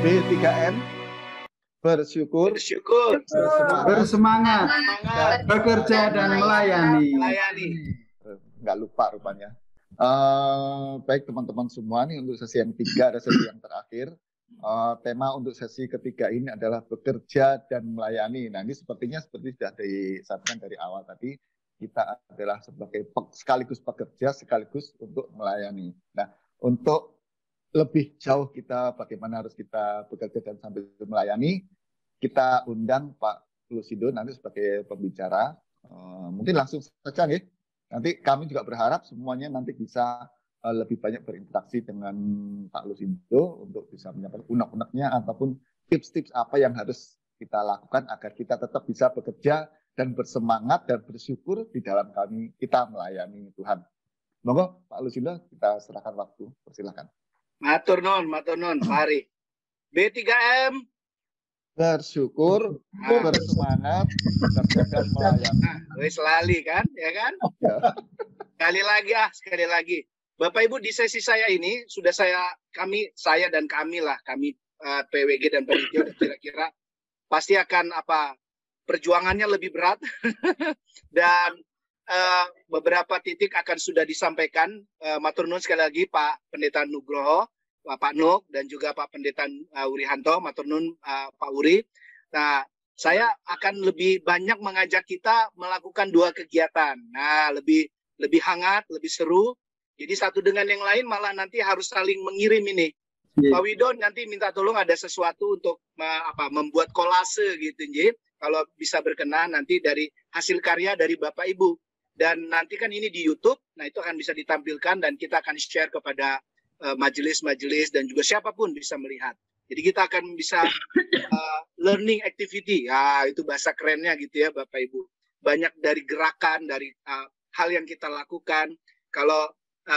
B3M, bersyukur, bersemangat, bekerja dan melayani. Nggak lupa rupanya. Baik teman-teman semua, nih untuk sesi yang ketiga, ada sesi yang terakhir. Tema untuk sesi ketiga ini adalah bekerja dan melayani. Nah, ini sepertinya seperti sudah disampaikan dari awal tadi, kita adalah sebagai sekaligus pekerja, sekaligus untuk melayani. Nah, untuk lebih jauh kita bagaimana harus kita bekerja dan sambil melayani, kita undang Pak Lusindo nanti sebagai pembicara. Mungkin langsung saja nih. Nanti kami juga berharap semuanya nanti bisa lebih banyak berinteraksi dengan Pak Lusindo untuk bisa menyampaikan unek-uneknya ataupun tips-tips apa yang harus kita lakukan agar kita tetap bisa bekerja dan bersemangat dan bersyukur di dalam kita melayani Tuhan. Monggo Pak Lusindo, kita serahkan waktu. Persilakan. Matur nuwun, Pak Ari. B3M, bersyukur, bersemangat, bekerja dan melayani. Wis lali kan, ya kan? Ya. Sekali lagi. Bapak Ibu, di sesi saya ini sudah saya dan kami PWG dan panitia kira-kira pasti akan perjuangannya lebih berat dan beberapa titik akan sudah disampaikan. Matur nuwun sekali lagi Pak Pendeta Nugroho, Pak Nuk, dan juga Pak Pendeta Wurihanto. Matur nuwun Pak Wuri. Nah, saya akan lebih banyak mengajak kita melakukan dua kegiatan. Nah, lebih hangat, lebih seru. Jadi satu dengan yang lain malah nanti harus saling mengirim ini. Pak Wido nanti minta tolong ada sesuatu untuk membuat kolase gitu, kalau bisa berkenan nanti dari hasil karya dari Bapak Ibu. Dan nanti kan ini di YouTube, nah itu akan bisa ditampilkan dan kita akan share kepada majelis-majelis dan juga siapapun bisa melihat. Jadi kita akan bisa learning activity, ya itu bahasa kerennya gitu ya Bapak Ibu. Banyak dari gerakan, dari hal yang kita lakukan. Kalau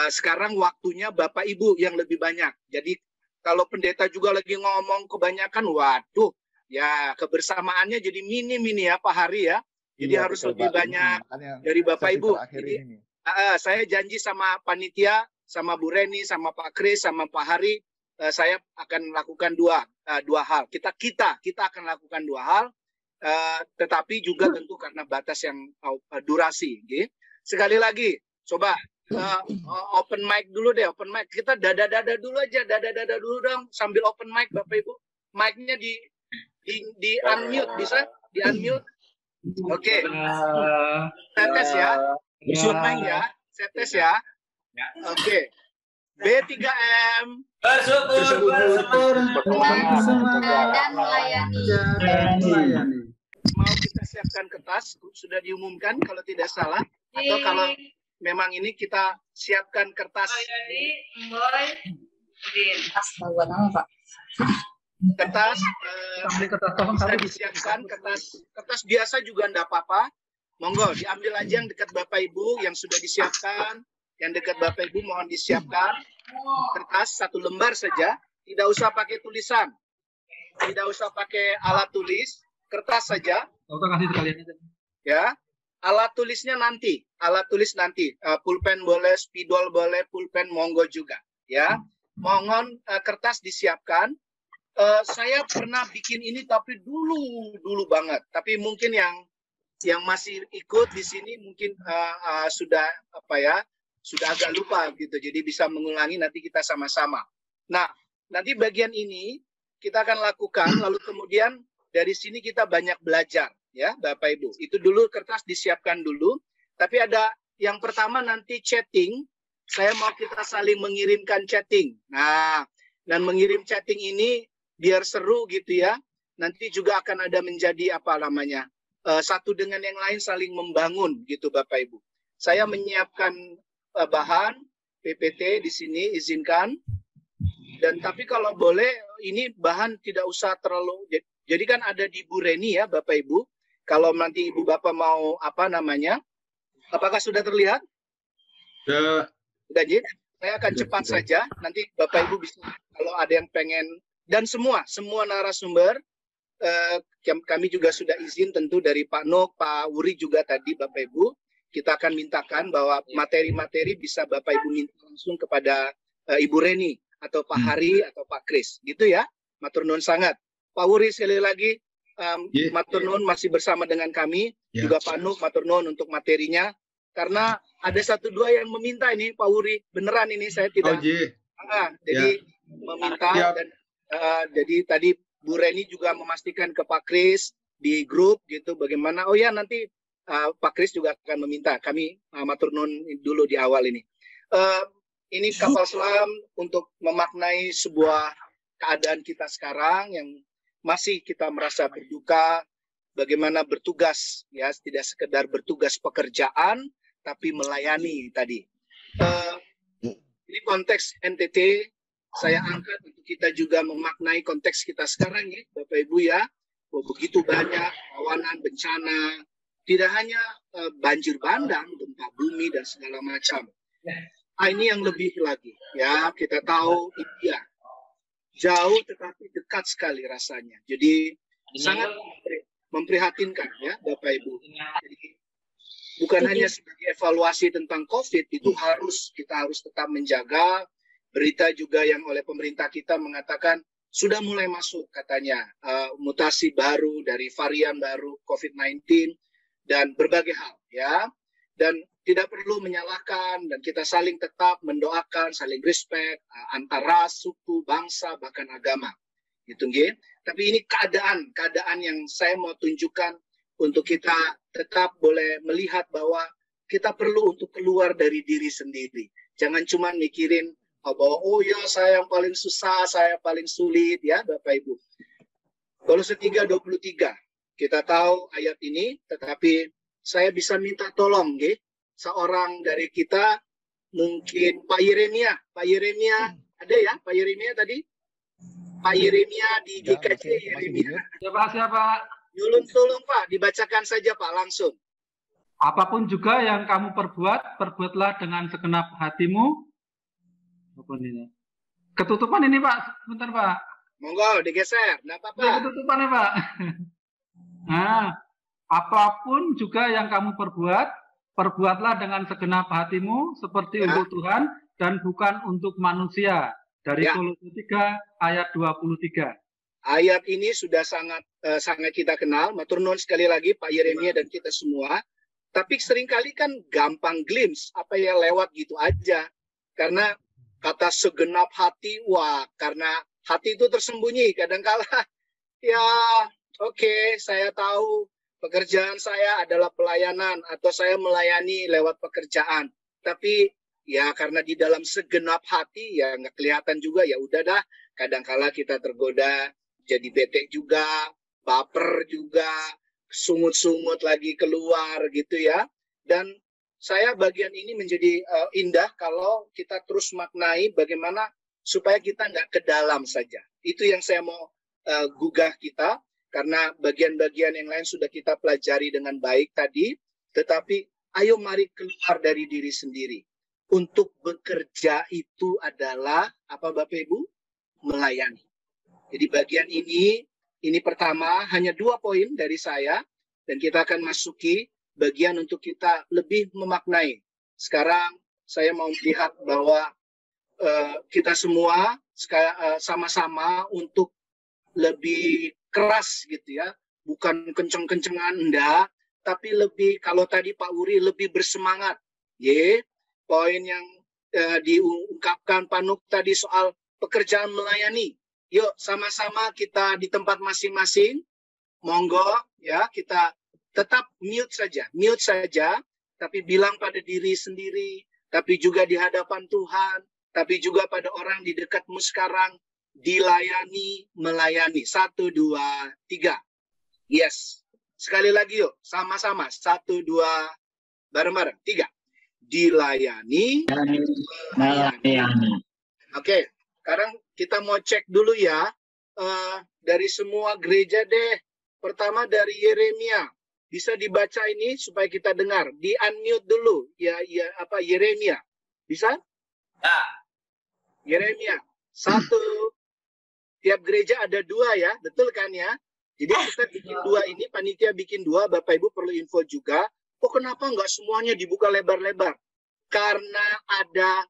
sekarang waktunya Bapak Ibu yang lebih banyak. Jadi kalau pendeta juga lagi ngomong kebanyakan, waduh, ya kebersamaannya jadi minim ini ya Pak Hari ya. Jadi harus lebih banyak dari Bapak Ibu. Jadi, saya janji sama panitia, sama Bu Reni, sama Pak Kris, sama Pak Hari, saya akan lakukan dua hal. Kita akan lakukan dua hal, tetapi juga tentu karena batas yang durasi. Okay? Sekali lagi, coba open mic dulu deh, open mic. Kita dada-dada dulu aja, dada-dada dulu dong sambil open mic Bapak Ibu. Mic-nya di unmute, bisa? Di unmute. Oke. Saya tes ya. Open mic ya. Saya tes ya. Oke. B3M. Bersyukur, dan melayani. Mau kita siapkan kertas, sudah diumumkan kalau tidak salah. Atau kalau memang ini kita siapkan kertas. Kertas bisa disiapkan, kertas biasa juga enggak apa-apa. Monggo diambil aja yang dekat Bapak Ibu yang sudah disiapkan. Yang dekat Bapak Ibu mohon disiapkan. Kertas satu lembar saja, tidak usah pakai tulisan. Tidak usah pakai alat tulis, kertas saja. Ya. Alat tulisnya nanti, pulpen boleh, spidol boleh, pulpen monggo juga, ya. Mohon kertas disiapkan. Saya pernah bikin ini tapi dulu banget. Tapi mungkin yang masih ikut di sini mungkin sudah agak lupa gitu. Jadi bisa mengulangi nanti kita sama-sama. Nah, nanti bagian ini kita akan lakukan, lalu kemudian dari sini kita banyak belajar. Ya, Bapak Ibu. Itu dulu kertas disiapkan dulu. Tapi ada yang pertama nanti chatting. Saya mau kita saling mengirimkan chatting. Nah, dan mengirim chatting ini biar seru gitu ya. Nanti juga akan ada menjadi satu dengan yang lain saling membangun gitu Bapak Ibu. Saya menyiapkan bahan PPT di sini izinkan. Dan tapi kalau boleh ini bahan tidak usah terlalu. Jadi kan ada di Bu Reni ya Bapak Ibu. Kalau nanti Ibu Bapak mau apakah sudah terlihat? Sudah, Jin. Saya akan cepat saja. Nanti Bapak Ibu bisa, kalau ada yang pengen, dan semua narasumber, kami juga sudah izin tentu dari Pak Nuk, Pak Wuri juga tadi Bapak Ibu, kita akan mintakan bahwa materi-materi bisa Bapak Ibu minta langsung kepada Ibu Reni, atau Pak Hari, atau Pak Kris. Gitu ya. matur nuwun sangat. Pak Wuri sekali lagi, Yeah. matur nuwun masih bersama dengan kami, Yeah. juga Pak Nuh, matur nuwun untuk materinya. Karena ada 1-2 yang meminta ini, Pak Wuri, beneran ini saya tidak. Jadi meminta dan jadi tadi Bu Reni juga memastikan ke Pak Kris di grup gitu bagaimana. Oh ya nanti Pak Kris juga akan meminta. Kami matur nuwun dulu di awal ini. Ini kapal selam untuk memaknai sebuah keadaan kita sekarang yang masih kita merasa berduka, bagaimana bertugas ya, tidak sekedar bertugas pekerjaan tapi melayani tadi. Ini konteks NTT saya angkat untuk kita juga memaknai konteks kita sekarang ya Bapak Ibu ya. Begitu banyak awanan bencana, tidak hanya banjir bandang, gempa bumi dan segala macam. Ini yang lebih lagi ya, kita tahu India jauh tetapi dekat sekali rasanya. Jadi sangat memprihatinkan ya Bapak Ibu. Jadi bukan hanya sebagai evaluasi tentang COVID, itu kita harus tetap menjaga. Berita juga yang oleh pemerintah kita mengatakan sudah mulai masuk katanya mutasi baru dari varian baru COVID-19 dan berbagai hal ya. Dan tidak perlu menyalahkan dan kita saling tetap mendoakan, saling respect antar ras, suku, bangsa, bahkan agama. Gitu nggih. Tapi ini keadaan yang saya mau tunjukkan untuk kita tetap boleh melihat bahwa kita perlu untuk keluar dari diri sendiri. Jangan cuma mikirin bahwa oh ya saya yang paling susah, saya paling sulit ya Bapak Ibu. Kolose 3:23. Kita tahu ayat ini, tetapi saya bisa minta tolong nggih. Seorang dari kita mungkin Pak Yeremia ada ya Pak Yeremia tadi? Pak Yeremia di GKJ Yeremia. Siapa? Nyulun tolong Pak, dibacakan saja Pak langsung. Apapun juga yang kamu perbuatlah dengan segenap hatimu. Apa ini? Ketutupan ini Pak, sebentar Pak. Monggo digeser, enggak apa-apa. Ketutupan ya Pak. Nah, apapun juga yang kamu perbuatlah dengan segenap hatimu seperti untuk Tuhan dan bukan untuk manusia. Dari Kolose 3 ayat 23. Ayat ini sudah sangat kita kenal. Matur nuwun sekali lagi Pak Yeremia dan kita semua. Tapi seringkali kan gampang glimpse apa yang lewat gitu aja. Karena kata segenap hati, karena hati itu tersembunyi. Kadangkala ya oke, saya tahu pekerjaan saya adalah pelayanan atau saya melayani lewat pekerjaan. Tapi ya karena di dalam segenap hati ya nggak kelihatan juga, ya udah dah. Kadangkala kita tergoda jadi bete juga, baper juga, sungut-sungut lagi keluar gitu ya. Dan saya bagian ini menjadi indah kalau kita terus maknai bagaimana supaya kita nggak ke dalam saja. Itu yang saya mau gugah kita, karena bagian-bagian yang lain sudah kita pelajari dengan baik tadi. Tetapi ayo mari keluar dari diri sendiri. Untuk bekerja itu adalah apa Bapak Ibu? Melayani. Jadi bagian ini pertama hanya 2 poin dari saya. Dan kita akan masuki bagian untuk kita lebih memaknai. Sekarang saya mau melihat bahwa kita semua sama-sama untuk lebih keras gitu ya. Bukan kenceng-kencengan, enggak. Tapi lebih, kalau tadi Pak Wuri lebih bersemangat. Poin yang diungkapkan Pak Nuk tadi soal pekerjaan melayani. Yuk sama-sama kita di tempat masing-masing. Monggo ya, kita tetap mute saja, tapi bilang pada diri sendiri, tapi juga di hadapan Tuhan, tapi juga pada orang di dekatmu sekarang, dilayani, melayani. 1, 2, 3. Yes. Sekali lagi yuk, sama-sama. 1, 2, bareng-bareng. 3. Dilayani, melayani. Oke, sekarang kita mau cek dulu ya. Dari semua gereja deh. Pertama dari Yeremia. Bisa dibaca ini supaya kita dengar. Di-unmute dulu. Yeremia. Bisa? Ya. Yeremia. 1. Tiap gereja ada 2 ya. Betul kan ya? Jadi kita bikin 2 ini. Panitia bikin 2. Bapak Ibu perlu info juga. Kenapa nggak semuanya dibuka lebar-lebar? Karena ada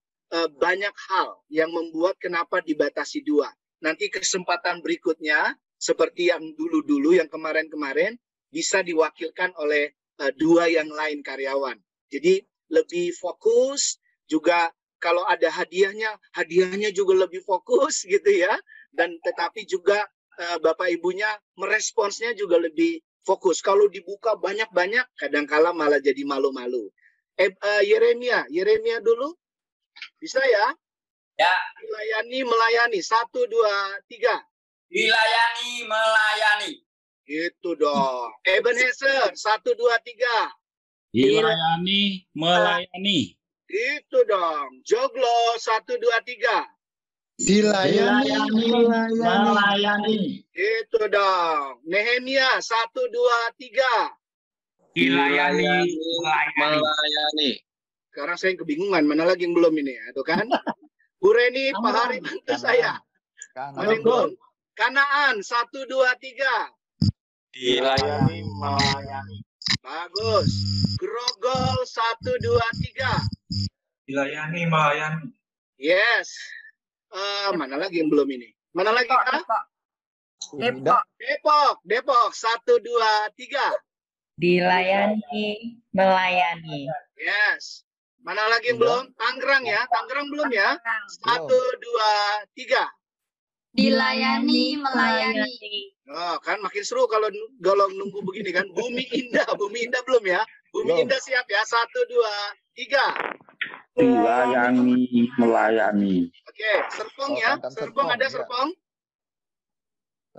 banyak hal yang membuat kenapa dibatasi 2. nanti kesempatan berikutnya seperti yang dulu-dulu, yang kemarin-kemarin, bisa diwakilkan oleh dua yang lain karyawan. Jadi lebih fokus, juga kalau ada hadiahnya juga lebih fokus gitu ya. Dan tetapi juga Bapak Ibunya meresponsnya juga lebih fokus. Kalau dibuka banyak-banyak, kadang-kala malah jadi malu-malu. Yeremia dulu, bisa ya? Ya. Melayani. 1, 2, 3. Dilayani, melayani. Gitu dong. Ebenezer, 1, 2, 3. Dilayani, melayani. Gitu dong. Joglo, 1, 2, 3. Dilayani, melayani. Gitu dong. Nehemia, 1, 2, 3. Dilayani, melayani. Sekarang saya kebingungan, mana lagi yang belum ini? Itu kan. Bu Reni, Pak Hari, bantu saya. Ada yang belum? Kanaan, 1, 2, 3. Dilayani, melayani. Bagus. Grogol, 1, 2, 3. Dilayani, melayani. Yes. Mana lagi yang belum ini? Mana lagi, Kak? Depok, 1, 2, 3. Dilayani, melayani. Yes. Mana lagi yang belum? Tangerang ya? Tangerang belum ya? 1, 2, 3. Dilayani, melayani. Oh, kan makin seru kalau nunggu begini kan. Bumi Indah belum ya? Bumi Indah siap ya? 1, 2, 3. Dilayani, melayani. Oke, Serpong ya? Serpong ada Serpong?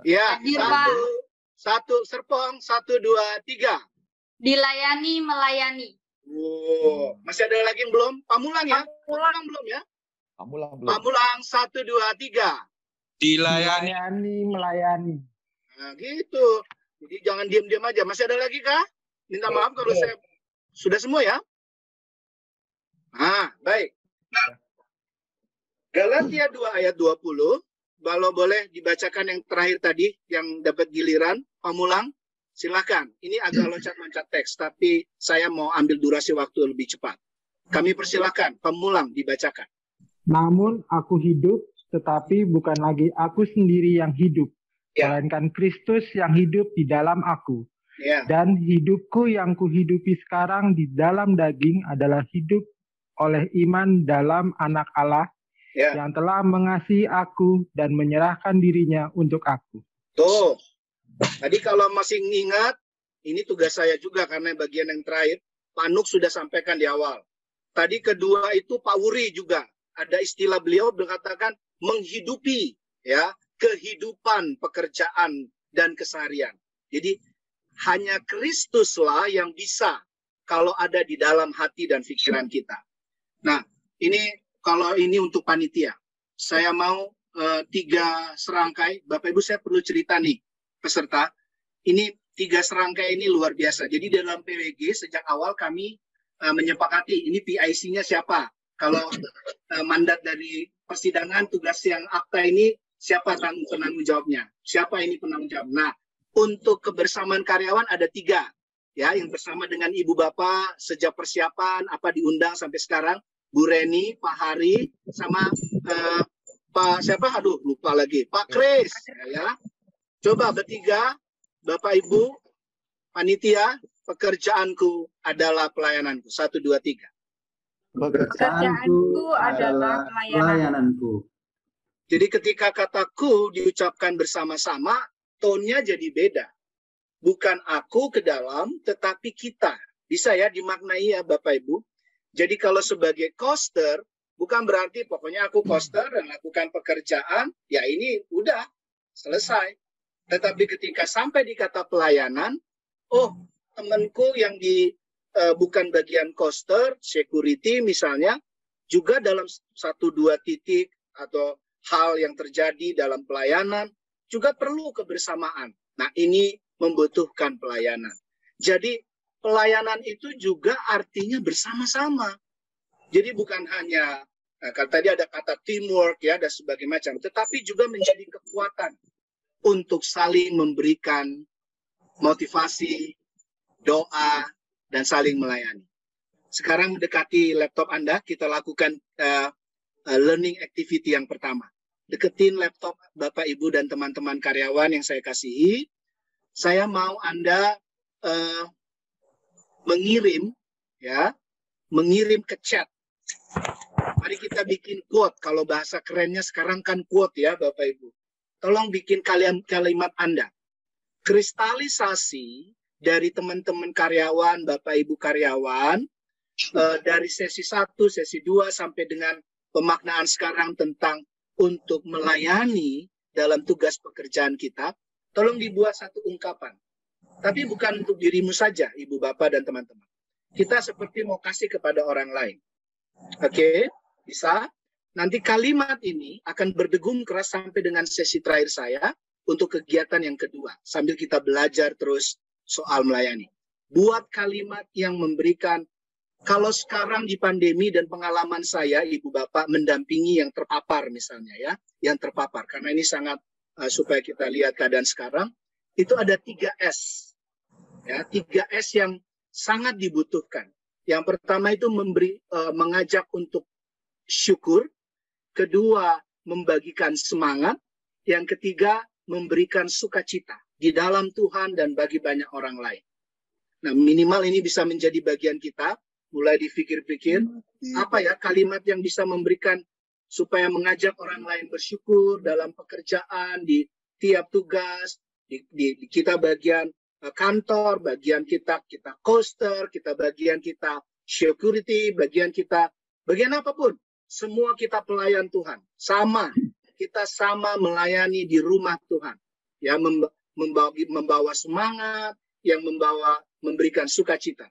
Ya, Hadir, Pak. Serpong, 1, 2, 3. Dilayani, melayani. Masih ada lagi yang belum? Pamulang ya? Pamulang belum ya? Pamulang 1, 2, 3. Dilayani, melayani. Nah, gitu. Jadi jangan diam-diam aja. Masih ada lagi kah? Minta maaf kalau saya sudah semua ya. Baik. Galatia 2 ayat 20. Kalau boleh dibacakan yang terakhir tadi, yang dapat giliran, Pamulang. Silakan. Ini agak loncat-loncat teks, tapi saya mau ambil durasi waktu lebih cepat. Kami persilakan, Pamulang dibacakan. Namun aku hidup, tetapi bukan lagi aku sendiri yang hidup, melainkan Kristus yang hidup di dalam aku. Dan hidupku yang kuhidupi sekarang di dalam daging adalah hidup oleh iman dalam Anak Allah yang telah mengasihi aku dan menyerahkan dirinya untuk aku. Tuh. Tadi kalau masih ingat, ini tugas saya juga karena bagian yang terakhir, Pak Nuk sudah sampaikan di awal. Tadi kedua itu Pak Wuri juga. Ada istilah beliau berkatakan menghidupi ya kehidupan pekerjaan dan keseharian. Jadi hanya Kristuslah yang bisa kalau ada di dalam hati dan pikiran kita. Nah, ini kalau ini untuk panitia. Saya mau 3 serangkai. Bapak Ibu, saya perlu cerita nih peserta. Ini 3 serangkai ini luar biasa. Jadi dalam PWG sejak awal kami menyepakati ini PIC-nya siapa. Kalau mandat dari persidangan, tugas yang akta ini siapa penanggung jawabnya? Siapa ini penanggung jawab? Nah, untuk kebersamaan karyawan ada 3. Ya, yang bersama dengan Ibu Bapak sejak persiapan apa diundang sampai sekarang, Bu Reni, Pak Hari, sama Pak siapa? Aduh, lupa lagi. Pak Kris, ya. Coba bertiga, Bapak Ibu, panitia, pekerjaanku adalah pelayananku. 1, 2, 3. Pekerjaanku adalah pelayananku. Jadi ketika kataku diucapkan bersama-sama, tone-nya jadi beda. Bukan aku ke dalam, tetapi kita. Bisa ya dimaknai ya Bapak Ibu. Jadi kalau sebagai koster, bukan berarti pokoknya aku koster dan lakukan pekerjaan, ya ini udah selesai. Tetapi ketika sampai di kata pelayanan, temanku yang bukan bagian koster, security misalnya, juga dalam 1-2 titik atau hal yang terjadi dalam pelayanan, juga perlu kebersamaan. Nah, ini membutuhkan pelayanan. Jadi, pelayanan itu juga artinya bersama-sama. Jadi bukan hanya, kalau tadi ada kata teamwork ya, dan sebagainya macam, tetapi juga menjadi kekuatan untuk saling memberikan motivasi, doa, dan saling melayani. Sekarang mendekati laptop Anda, kita lakukan learning activity yang pertama. deketin laptop Bapak Ibu dan teman-teman karyawan yang saya kasihi. Saya mau Anda mengirim ke chat. Mari kita bikin quote. Kalau bahasa kerennya sekarang kan quote ya Bapak Ibu. Tolong bikin kalimat Anda. Kristalisasi dari teman-teman karyawan, Bapak Ibu karyawan, dari sesi 1, sesi 2 sampai dengan pemaknaan sekarang tentang untuk melayani dalam tugas pekerjaan kita, tolong dibuat satu ungkapan. Tapi bukan untuk dirimu saja, Ibu Bapak dan teman-teman. Kita seperti mau kasih kepada orang lain. Oke, bisa? Nanti kalimat ini akan berdegung keras sampai dengan sesi terakhir saya untuk kegiatan yang kedua. Sambil kita belajar terus soal melayani. Buat kalimat yang memberikan, kalau sekarang di pandemi dan pengalaman saya, Ibu Bapak mendampingi yang terpapar misalnya ya, yang terpapar. Karena ini sangat, supaya kita lihat keadaan sekarang, itu ada 3S. Ya, 3S yang sangat dibutuhkan. Yang pertama itu mengajak untuk syukur. Kedua, membagikan semangat. Yang ketiga, memberikan sukacita di dalam Tuhan dan bagi banyak orang lain. Nah, minimal ini bisa menjadi bagian kita. Mulai dipikir-pikir, apa ya kalimat yang bisa memberikan supaya mengajak orang lain bersyukur dalam pekerjaan, di tiap tugas, di kita bagian kantor, bagian kita coaster, kita bagian kita security, bagian apapun. Semua kita pelayan Tuhan. Sama, kita sama melayani di rumah Tuhan. Ya, membawa semangat, yang memberikan sukacita.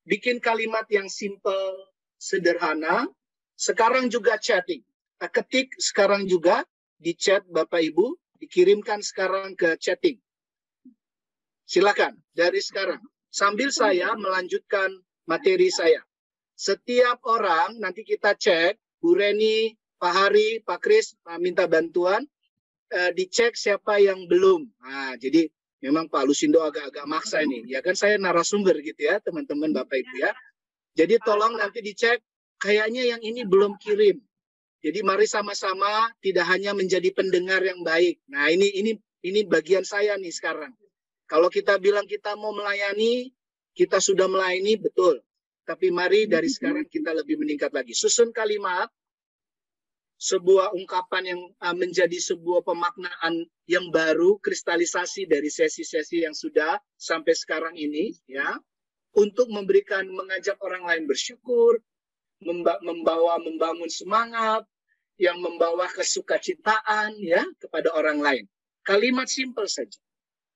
Bikin kalimat yang simple, sederhana. Sekarang juga chatting. Ketik sekarang juga di chat Bapak Ibu, dikirimkan sekarang ke chatting. Silakan dari sekarang. Sambil saya melanjutkan materi saya. Setiap orang nanti kita cek, Bu Reni, Pak Hari, Pak Kris minta bantuan, dicek siapa yang belum. Nah, jadi memang Pak Lusindo agak-agak maksa ini. Ya kan saya narasumber gitu ya, teman-teman Bapak Ibu ya. Jadi tolong nanti dicek, kayaknya yang ini belum kirim. Jadi mari sama-sama tidak hanya menjadi pendengar yang baik. Nah, ini bagian saya nih sekarang. Kalau kita bilang kita mau melayani, kita sudah melayani, betul. Tapi mari dari sekarang kita lebih meningkat lagi. Susun kalimat, sebuah ungkapan yang menjadi sebuah pemaknaan yang baru, kristalisasi dari sesi-sesi yang sudah sampai sekarang ini, ya, untuk mengajak orang lain bersyukur, membangun semangat, yang membawa kesukacitaan, ya, kepada orang lain. Kalimat simpel saja.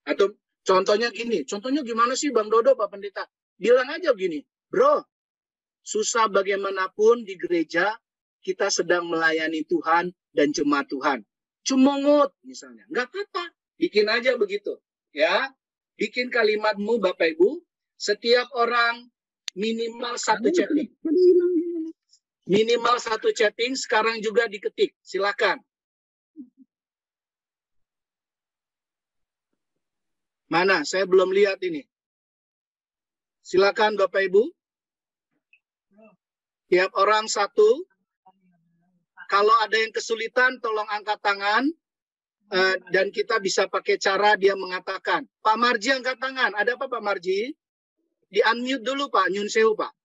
Atau contohnya gini, contohnya gimana sih Bang Dodo, Pak Pendeta? Bilang aja gini, bro, susah bagaimanapun di gereja, kita sedang melayani Tuhan dan jemaat Tuhan. Cumungut misalnya, nggak apa-apa, bikin aja begitu, ya. Bikin kalimatmu Bapak Ibu, setiap orang minimal 1 chatting. Minimal 1 chatting, sekarang juga diketik, silakan. Mana? Saya belum lihat ini. Silakan Bapak Ibu. Tiap orang 1. Kalau ada yang kesulitan, tolong angkat tangan. Dan kita bisa pakai cara dia mengatakan. Pak Marji angkat tangan. Ada apa Pak Marji? Di-unmute dulu Pak. Nyun sewu Pak.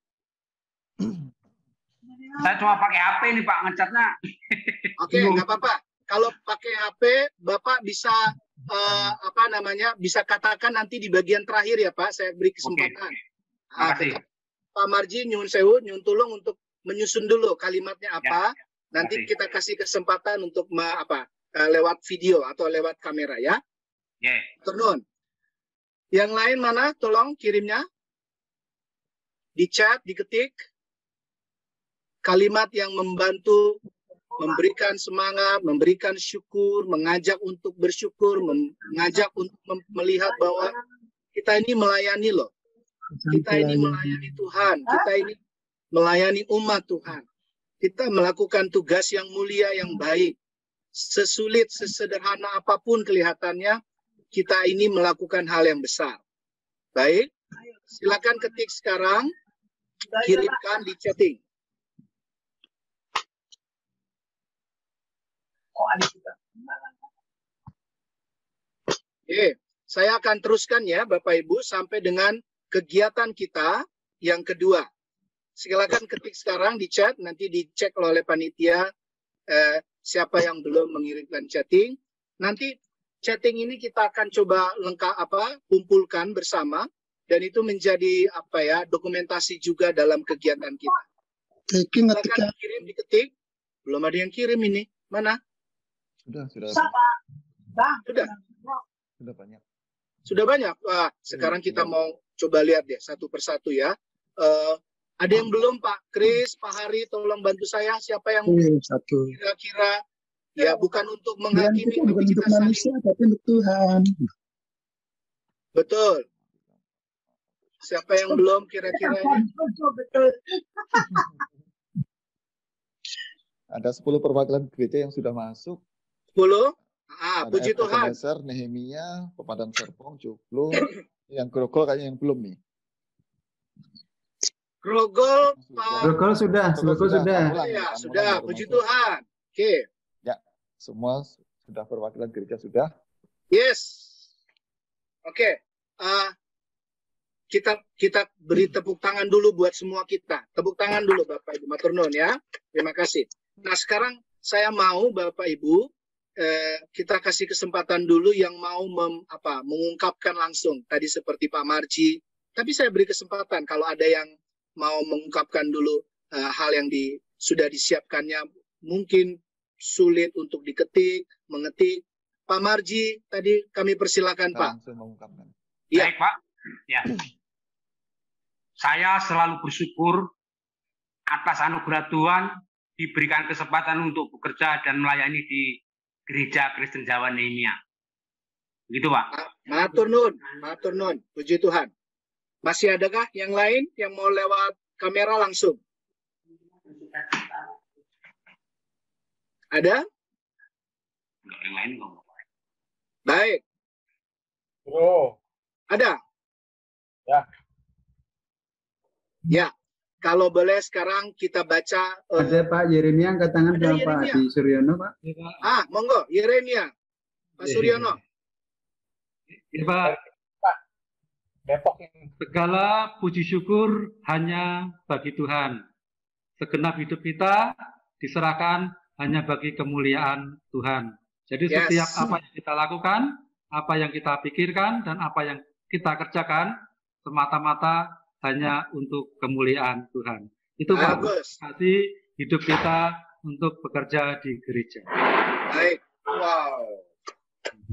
Saya cuma pakai HP nih Pak, ngecatnya. Oke, nggak apa-apa. Kalau pakai HP, Bapak bisa bisa katakan nanti di bagian terakhir ya Pak. Saya beri kesempatan. Oke. Pak Marji, nyun sewu, nyun tulung untuk menyusun dulu kalimatnya apa. Ya. Nanti kita kasih kesempatan untuk lewat video atau lewat kamera ya. Yeah. Turun. Yang lain mana? Tolong kirimnya. Di chat, diketik. Kalimat yang membantu, memberikan semangat, memberikan syukur, mengajak untuk bersyukur, mengajak untuk melihat bahwa kita ini melayani loh. Kita ini melayani Tuhan. Kita ini melayani umat Tuhan. Kita melakukan tugas yang mulia, yang baik. Sesulit, sesederhana apapun kelihatannya, kita ini melakukan hal yang besar. Baik, silakan ketik sekarang, kirimkan di chatting. Oke, saya akan teruskan ya Bapak Ibu sampai dengan kegiatan kita yang kedua. Silakan ketik sekarang di chat, nanti dicek oleh panitia siapa yang belum mengirimkan chatting. Nanti chatting ini kita akan coba kumpulkan bersama dan itu menjadi dokumentasi juga dalam kegiatan kita. Silakan kirim, diketik. Belum ada yang kirim ini. Mana? Sudah. Sudah banyak. Sudah banyak. Wah, sekarang kita mau coba lihat deh satu persatu ya. Ada yang belum, Pak Kris, Pak Hari, tolong bantu saya. Siapa yang kira-kira ya bukan untuk menghakimi, tapi kita saling. Tapi untuk Tuhan. Betul. Siapa yang belum kira-kira ini? Betul. Ada 10 perwakilan gereja yang sudah masuk. 10? Ada Puji Tuhan. Ebenezer, Nehemia, Pepadam Serpong, Joglo. Yang Grogol kayaknya yang belum nih. Grogol, Grogol sudah. Ya, sudah. Puji Tuhan. Oke. Ya, semua sudah perwakilan gereja sudah. Yes. Oke. Kita beri tepuk tangan dulu buat semua kita. Tepuk tangan dulu Bapak Ibu. Matur nuwun ya. Terima kasih. Nah, sekarang saya mau Bapak Ibu kita kasih kesempatan dulu yang mau mengungkapkan langsung. Tadi seperti Pak Marji. Tapi saya beri kesempatan kalau ada yang mau mengungkapkan dulu hal yang sudah disiapkannya, mungkin sulit untuk mengetik. Pak Marji, tadi kami persilakan Pak. Langsung mengungkapkan. Ya. Baik Pak. Ya. Saya selalu bersyukur atas anugerah Tuhan diberikan kesempatan untuk bekerja dan melayani di Gereja Kristen Jawa Nehemia. Begitu Pak. Matur nuwun. Puji Tuhan. Masih adakah yang lain yang mau lewat kamera langsung? Ada? Enggak, yang lain enggak. Baik. Bro. Ada? Ya. Ya. Kalau boleh sekarang kita baca. Ada Pak Yeremia angkat tangan ada Pak Adi Suryono Pak. Monggo Yeremia. Pak Suryono. Ya Pak. Depok ini. Segala puji syukur hanya bagi Tuhan. Segenap hidup kita diserahkan hanya bagi kemuliaan Tuhan. Jadi setiap apa yang kita lakukan, apa yang kita pikirkan, dan apa yang kita kerjakan, semata-mata hanya untuk kemuliaan Tuhan. Itu Pak, kasih hidup kita untuk bekerja di gereja. Baik. Wow.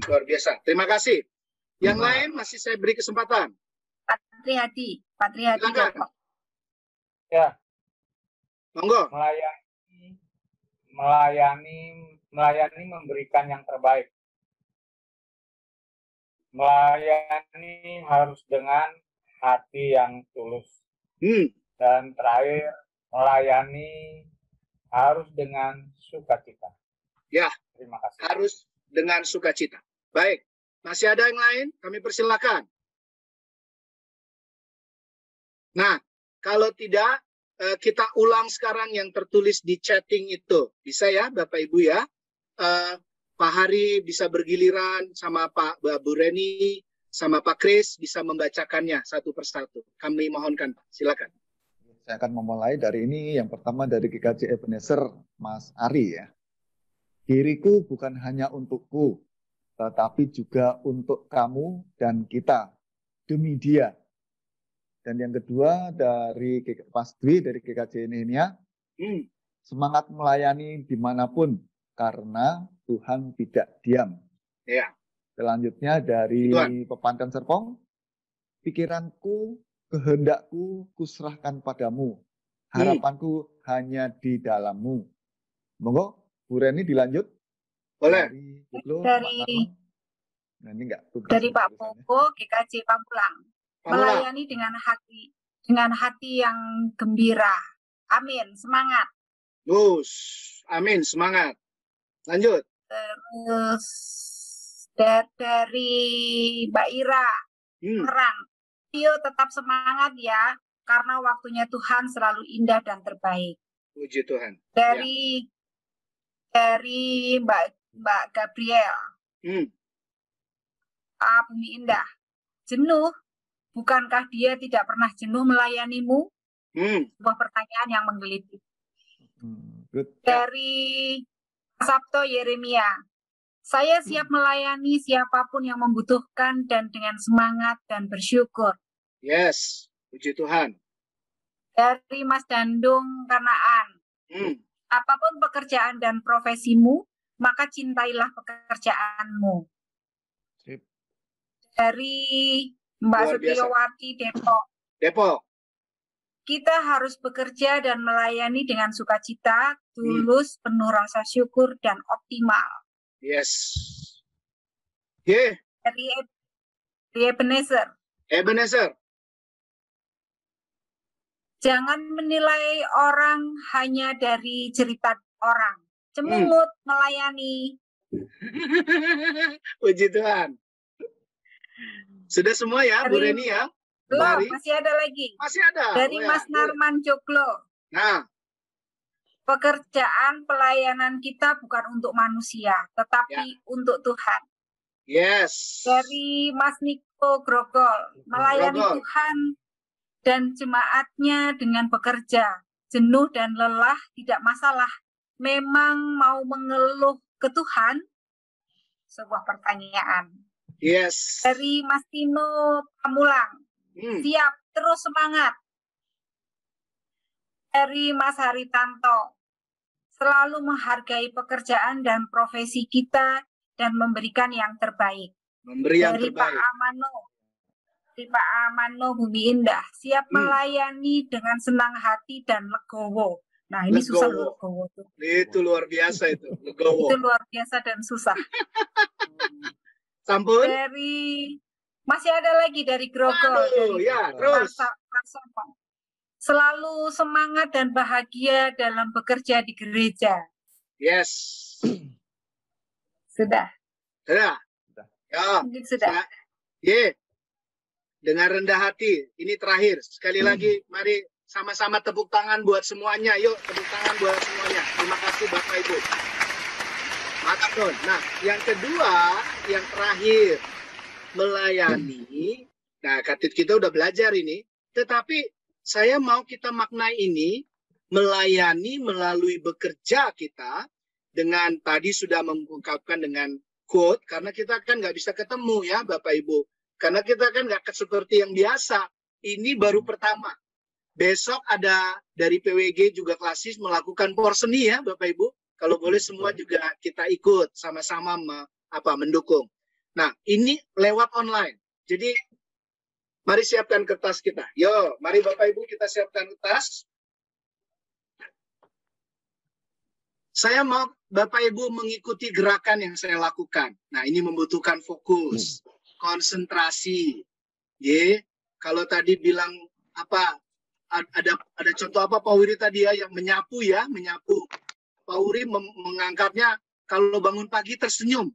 Luar biasa. Terima kasih. Yang lain masih saya beri kesempatan. Patriadi Ya. Monggo. Melayani memberikan yang terbaik. Melayani harus dengan hati yang tulus. Dan terakhir, melayani harus dengan sukacita. Ya. Terima kasih. Harus dengan sukacita. Baik. Masih ada yang lain? Kami persilakan. Nah, kalau tidak, kita ulang sekarang yang tertulis di chatting itu. Bisa ya, Bapak Ibu ya? Pak Hari bisa bergiliran, sama Bu Reni, sama Pak Kris bisa membacakannya satu persatu. Kami mohonkan, Pak. Silakan. Saya akan memulai dari ini. Yang pertama dari GKJ Ebenezer, Mas Ari ya. Diriku bukan hanya untukku, tetapi juga untuk kamu dan kita, demi Dia. Dan yang kedua dari Mas Dwi dari GKJ Nehemia, semangat melayani dimanapun karena Tuhan tidak diam. Ya. Selanjutnya dari Pepadam Serpong, pikiranku, kehendakku kuserahkan padamu, harapanku hanya di dalammu. Monggo, Bu Reni dilanjut. Boleh. Dari Pak Popo, GKJ Pamulang. Melayani dengan hati yang gembira. Amin, semangat. Amin, semangat. Lanjut. Terus dari Mbak Ira, Perang. Ayo tetap semangat ya, karena waktunya Tuhan selalu indah dan terbaik. Puji Tuhan. Dari Mbak Gabriel. Bumi Indah. Jenuh, bukankah dia tidak pernah jenuh melayanimu? Sebuah pertanyaan yang menggelitik. Dari Sabto Yeremia. Saya siap melayani siapapun yang membutuhkan dan dengan semangat dan bersyukur. Yes, puji Tuhan. Dari Mas Dandung Kanaan. Apapun pekerjaan dan profesimu, maka cintailah pekerjaanmu. Dari Mbak Sutriyowati Depok. Kita harus bekerja dan melayani dengan sukacita, tulus, penuh rasa syukur, dan optimal. Yes. Yeah. Dari Ebenezer. Jangan menilai orang hanya dari cerita orang. Cemungut melayani. Puji Tuhan. Sudah semua ya, Bu Reni ya? Belum, masih ada lagi. Masih ada. Dari Mas Narman Joglo. Nah. Pekerjaan pelayanan kita bukan untuk manusia, tetapi untuk Tuhan. Yes. Dari Mas Niko Grogol. Melayani Tuhan dan jemaatnya dengan bekerja. Jenuh dan lelah tidak masalah. Memang mau mengeluh ke Tuhan? Sebuah pertanyaan. Yes. Dari Mas Tino Pamulang. Siap, terus semangat. Dari Mas Haritanto. Selalu menghargai pekerjaan dan profesi kita dan memberikan yang terbaik. Dari Pak Amano Bumi Indah. Siap melayani dengan senang hati dan legowo. Nah, ini susah legowo tuh. Itu luar biasa itu, legowo. Itu luar biasa dan susah. Sampun. Masih ada lagi dari Grogol. Terus. Selalu semangat dan bahagia dalam bekerja di gereja. Yes. Sudah. Ya. Mungkin sudah. Dengan rendah hati. Ini terakhir. Sekali lagi, mari sama-sama tepuk tangan buat semuanya. Yuk, tepuk tangan buat semuanya. Terima kasih Bapak Ibu. Mantap, Don. Nah, yang kedua, yang terakhir, melayani. Nah, kita udah belajar ini. Tetapi saya mau kita maknai ini, melayani melalui bekerja kita, dengan tadi sudah mengungkapkan dengan quote, karena kita kan nggak bisa ketemu ya Bapak Ibu. Karena kita kan nggak seperti yang biasa. Ini baru pertama. Besok ada dari PWG juga klasis melakukan porseni ya Bapak Ibu. Kalau boleh semua juga kita ikut sama-sama mendukung. Nah, ini lewat online. Jadi mari siapkan kertas kita. Yo, mari Bapak Ibu kita siapkan kertas. Saya mau Bapak Ibu mengikuti gerakan yang saya lakukan. Nah, ini membutuhkan fokus, konsentrasi. Kalau tadi bilang ada contoh apa Pak Wiri tadi ya yang menyapu. Pak Wiri mengangkatnya kalau bangun pagi tersenyum.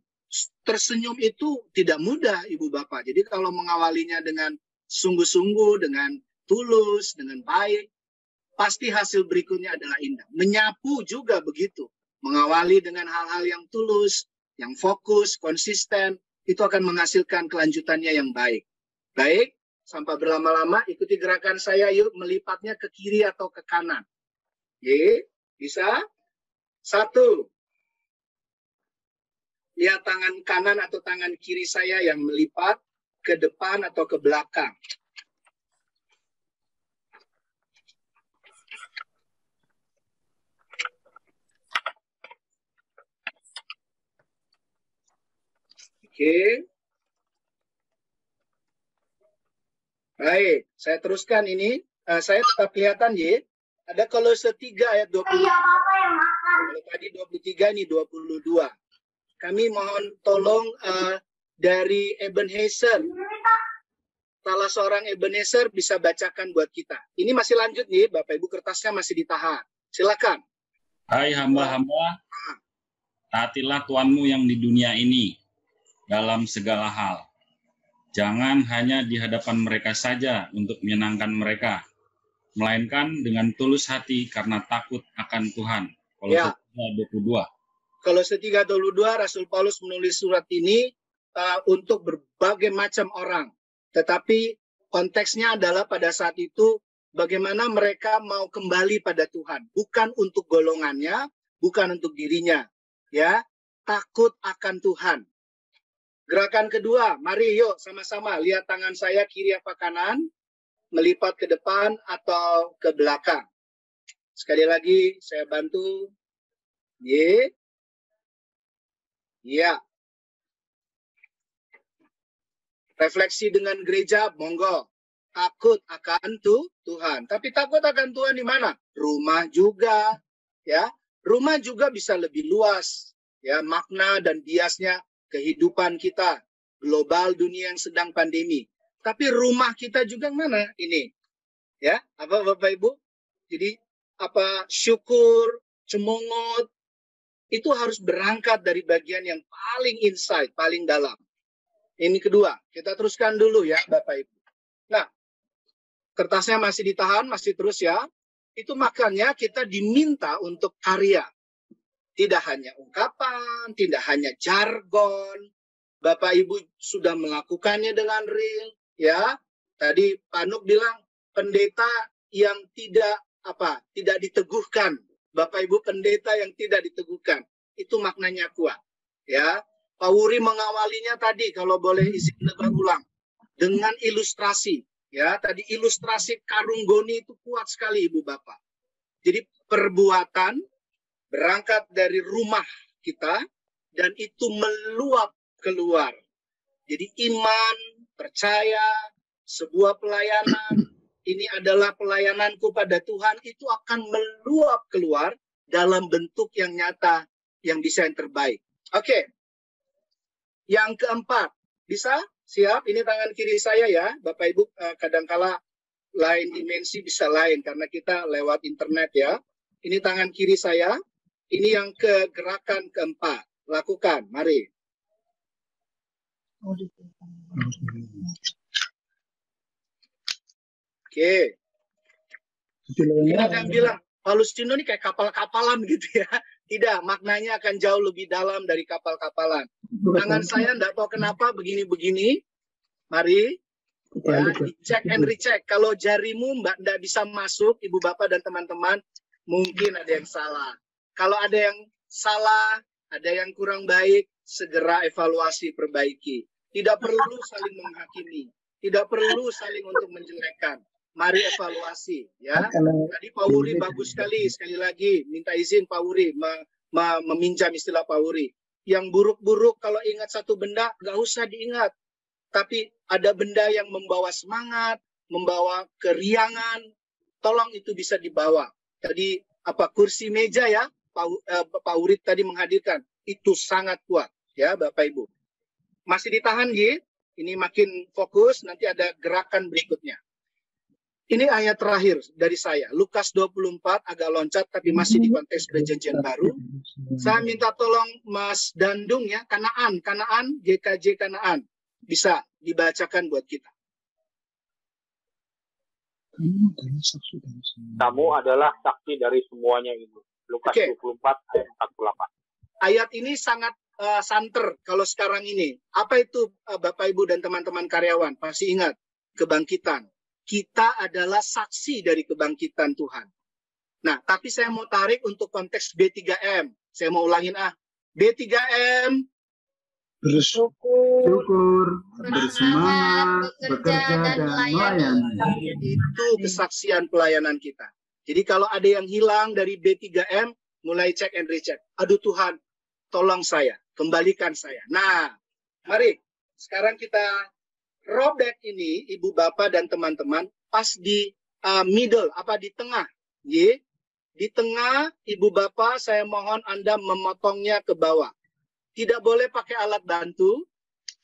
Tersenyum itu tidak mudah Ibu Bapak. Jadi kalau mengawalinya dengan sungguh-sungguh, dengan tulus, dengan baik, pasti hasil berikutnya adalah indah. Menyapu juga begitu. Mengawali dengan hal-hal yang tulus, yang fokus, konsisten, itu akan menghasilkan kelanjutannya yang baik. Baik, sampai berlama-lama ikuti gerakan saya, yuk melipatnya ke kiri atau ke kanan. Bisa? 1. Lihat tangan kanan atau tangan kiri saya yang melipat ke depan atau ke belakang. Oke. Baik, saya teruskan ini. Saya tetap kelihatan, Ada Kolose 3 ayat 22. Kalau tadi 23, ini 22. Kami mohon tolong dari Ebenezer. Salah seorang Ebenezer bisa bacakan buat kita. Ini masih lanjut nih, Bapak Ibu, kertasnya masih ditahan. Silakan. Hai hamba-hamba, taatilah Tuhanmu yang di dunia ini dalam segala hal. Jangan hanya di hadapan mereka saja untuk menyenangkan mereka, melainkan dengan tulus hati karena takut akan Tuhan. Kolose 22. Kolose 3:22, Rasul Paulus menulis surat ini untuk berbagai macam orang. Tetapi konteksnya adalah pada saat itu bagaimana mereka mau kembali pada Tuhan. Bukan untuk golongannya, bukan untuk dirinya. Ya, takut akan Tuhan. Gerakan kedua, mari yuk sama-sama lihat tangan saya kiri apa kanan, melipat ke depan atau ke belakang. Sekali lagi saya bantu. Ya. Refleksi dengan gereja, monggo. Takut akan Tuhan. Tapi takut akan Tuhan di mana? Rumah juga, ya. Rumah juga bisa lebih luas, ya. Makna dan biasnya kehidupan kita, global dunia yang sedang pandemi. Tapi rumah kita juga mana ini? Ya, apa Bapak Ibu? Jadi apa syukur, cemungut, itu harus berangkat dari bagian yang paling insight, paling dalam. Ini kedua, kita teruskan dulu ya Bapak Ibu. Nah, kertasnya masih ditahan, masih terus ya. Itu makanya kita diminta untuk karya. Tidak hanya ungkapan, tidak hanya jargon. Bapak Ibu sudah melakukannya dengan real, ya. Tadi Pak Nuk bilang pendeta yang tidak diteguhkan. Bapak Ibu pendeta yang tidak diteguhkan. Itu maknanya kuat. Ya, Pak Wuri mengawalinya tadi kalau boleh izin berulang dengan ilustrasi. Ya, tadi ilustrasi karung goni itu kuat sekali Ibu Bapak. Jadi perbuatan berangkat dari rumah kita dan itu meluap keluar. Jadi iman, percaya, sebuah pelayanan, ini adalah pelayananku pada Tuhan, itu akan meluap keluar dalam bentuk yang nyata, yang bisa yang terbaik. Oke. Yang keempat, bisa? Siap? Ini tangan kiri saya ya, Bapak Ibu, kadangkala lain dimensi bisa lain, karena kita lewat internet ya. Ini tangan kiri saya, ini yang ke gerakan keempat. Lakukan, mari. Oke. Ini ada yang bilang, Palustino ini kayak kapal-kapalan gitu ya. Tidak, maknanya akan jauh lebih dalam dari kapal-kapalan. Tangan saya enggak tahu kenapa begini-begini. Mari, ya, dicek and recheck. Kalau jarimu enggak bisa masuk, Ibu Bapak dan teman-teman, mungkin ada yang salah. Kalau ada yang salah, ada yang kurang baik, segera evaluasi, perbaiki. Tidak perlu saling menghakimi. Tidak perlu saling untuk menjelekkan. Mari evaluasi, ya. Tadi Pak Wuri bagus sekali lagi minta izin Pak Wuri meminjam istilah Pak Wuri. Yang buruk-buruk kalau ingat satu benda nggak usah diingat, tapi ada benda yang membawa semangat, membawa keriangan, tolong itu bisa dibawa. Tadi kursi meja ya, Pak Wuri tadi menghadirkan itu sangat kuat, ya Bapak Ibu. Masih ditahan Gi, ini makin fokus, nanti ada gerakan berikutnya. Ini ayat terakhir dari saya, Lukas 24, agak loncat tapi masih di konteks perjanjian baru. Saya minta tolong Mas Dandung ya, Kanaan, GKJ Kanaan. Bisa dibacakan buat kita. Kamu adalah saksi dari semuanya itu. Lukas 24 ayat 48. Ayat ini sangat santer kalau sekarang ini. Apa itu Bapak Ibu dan teman-teman karyawan? Pasti ingat, kebangkitan. Kita adalah saksi dari kebangkitan Tuhan. Nah, tapi saya mau tarik untuk konteks B3M. Saya mau ulangin B3M. Bersyukur, bersemangat, bekerja dan melayani. Itu kesaksian pelayanan kita. Jadi kalau ada yang hilang dari B3M, mulai cek and recheck. Aduh Tuhan, tolong saya, kembalikan saya. Nah, mari sekarang kita robek ini, Ibu Bapak dan teman-teman, pas di middle, di tengah. Di tengah, Ibu Bapak, saya mohon Anda memotongnya ke bawah. Tidak boleh pakai alat bantu,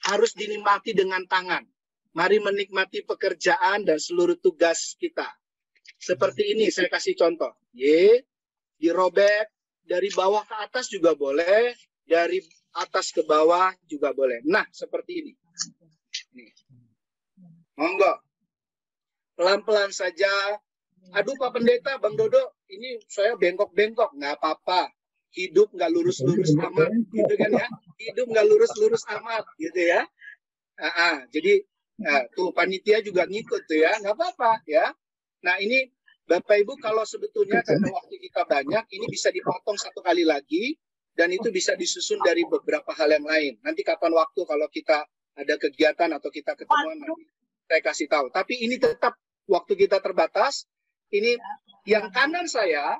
harus dinikmati dengan tangan. Mari menikmati pekerjaan dan seluruh tugas kita. Seperti ini, saya kasih contoh. Dirobek, dari bawah ke atas juga boleh, dari atas ke bawah juga boleh. Nah, seperti ini. Nih. Monggo. Pelan-pelan saja. Aduh Pak Pendeta, Bang Dodo, ini saya bengkok-bengkok. Nggak apa-apa. hidup nggak lurus-lurus amat, gitu kan ya? Hidup nggak lurus-lurus amat, gitu ya? Jadi tuh panitia juga ngikut tuh ya, nggak apa-apa ya. Nah ini Bapak Ibu kalau sebetulnya karena waktu kita banyak, ini bisa dipotong satu kali lagi dan itu bisa disusun dari beberapa hal yang lain. Nanti kapan waktu kalau kita ada kegiatan atau kita ketemuan nanti saya kasih tahu. Tapi ini tetap waktu kita terbatas. Ini yang kanan saya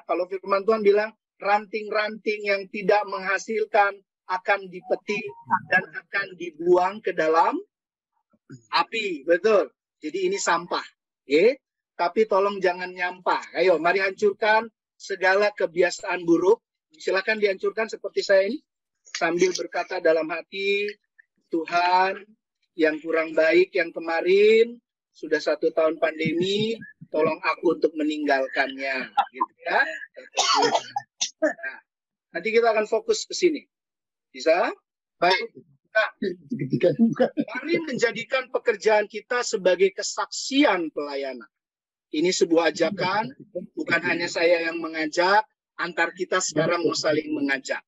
kalau firman Tuhan bilang ranting-ranting yang tidak menghasilkan akan dipetik dan akan dibuang ke dalam api, betul. Jadi ini sampah, ya. Tapi tolong jangan nyampah. Ayo, mari hancurkan segala kebiasaan buruk. Silakan dihancurkan seperti saya ini, sambil berkata dalam hati, Tuhan, yang kurang baik yang kemarin sudah 1 tahun pandemi, tolong aku untuk meninggalkannya, gitu ya. Nah, nanti kita akan fokus ke sini. Bisa? Baik. Nah, mari menjadikan pekerjaan kita sebagai kesaksian pelayanan. Ini sebuah ajakan, bukan hanya saya yang mengajak, antar kita sekarang mau saling mengajak.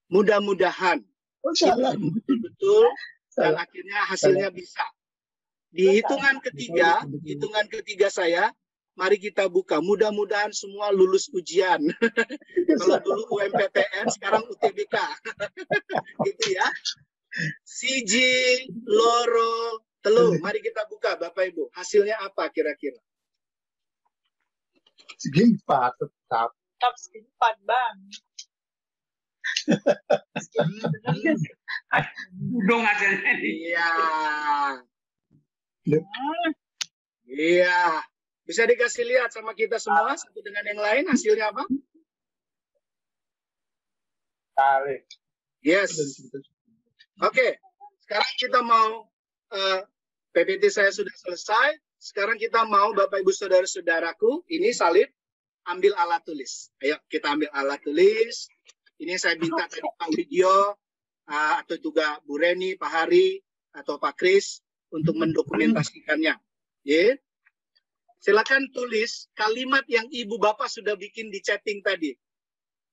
Mudah-mudahan betul-betul dan akhirnya hasilnya bisa. Di hitungan ketiga saya, mari kita buka. Mudah-mudahan semua lulus ujian. Kalau dulu UMPTN, sekarang UTBK. Gitu ya. Siji, loro, telu. Mari kita buka, Bapak Ibu. Hasilnya apa kira-kira? Segi 4 tetap. Tetap segi 4, Bang. Udung hasilnya. Iya. Bisa dikasih lihat sama kita semua satu dengan yang lain hasilnya apa? Tarik. Yes. Oke. Sekarang kita mau PPT saya sudah selesai. Sekarang kita mau Bapak Ibu Saudara-saudaraku, ini salib, ambil alat tulis. Ayo kita ambil alat tulis. Ini saya minta tadi Pak Widyo atau juga Bu Reni, Pak Hari atau Pak Kris untuk mendokumentasikannya. Ya. Silakan tulis kalimat yang Ibu Bapak sudah bikin di chatting tadi.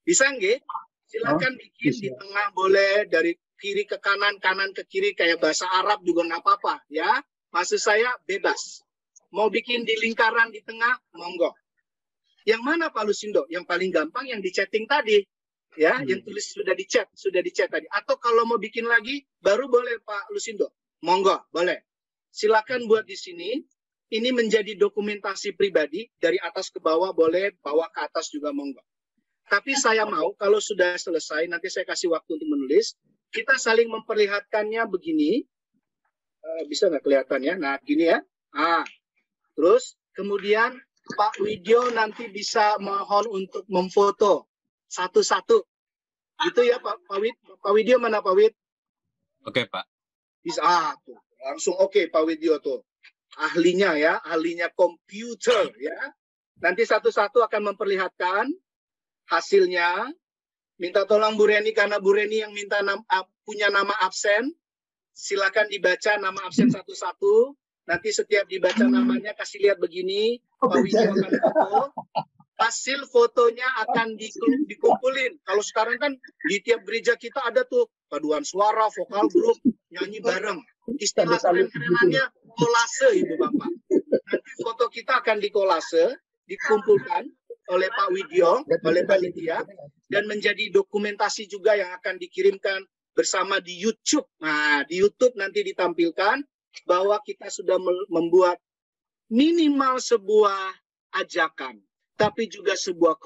Bisa nggak? Silakan bikin di tengah boleh, dari kiri ke kanan, kanan ke kiri, kayak bahasa Arab juga nggak apa-apa ya. Maksud saya bebas. Mau bikin di lingkaran di tengah, monggo. Yang mana Pak Lusindo? Yang paling gampang yang di chatting tadi. Ya, yang tulis sudah di chat tadi. Atau kalau mau bikin lagi, baru boleh Pak Lusindo. Monggo, boleh. Silakan buat di sini. Ini menjadi dokumentasi pribadi, dari atas ke bawah boleh, bawah ke atas juga monggo. Tapi saya mau kalau sudah selesai, nanti saya kasih waktu untuk menulis, kita saling memperlihatkannya begini. Bisa nggak kelihatan ya? Nah, gini ya. Terus kemudian Pak Widyo nanti bisa mohon untuk memfoto satu-satu. Gitu ya Pak Widyo, mana Pak Wid? Oke, Pak. Bisa. Tuh. Langsung oke Pak Widyo tuh. Ahlinya ya, ahlinya komputer ya. Nanti satu-satu akan memperlihatkan hasilnya. Minta tolong Bu Reni, karena Bu Reni yang minta punya nama absen. Silakan dibaca nama absen satu-satu. Nanti setiap dibaca namanya kasih lihat begini. Pak Widyo akan foto. Hasil fotonya akan dikumpulin. Kalau sekarang kan di tiap gereja kita ada tuh paduan suara, vokal grup, nyanyi bareng. Istilah keren-kerenannya kolase, Ibu Bapak. Nanti foto kita akan dikolase, dikumpulkan oleh Pak Widyo, oleh panitia, dan menjadi dokumentasi juga yang akan dikirimkan bersama di YouTube. Nah, di YouTube nanti ditampilkan bahwa kita sudah membuat minimal sebuah ajakan, tapi juga sebuah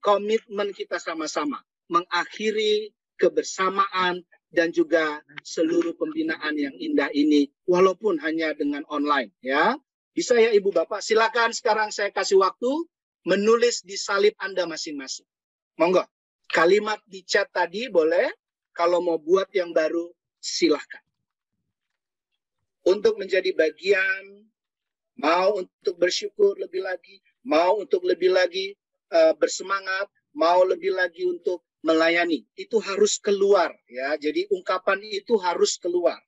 komitmen kita sama-sama mengakhiri kebersamaan dan juga seluruh pembinaan yang indah ini, walaupun hanya dengan online ya. Bisa ya Ibu Bapak? Silakan sekarang saya kasih waktu menulis di salib Anda masing-masing. Monggo. Kalimat di chat tadi boleh, kalau mau buat yang baru silakan. Untuk menjadi bagian, mau untuk bersyukur lebih lagi, mau untuk lebih lagi bersemangat, mau lebih lagi untuk melayani, itu harus keluar ya. Jadi ungkapan itu harus keluar,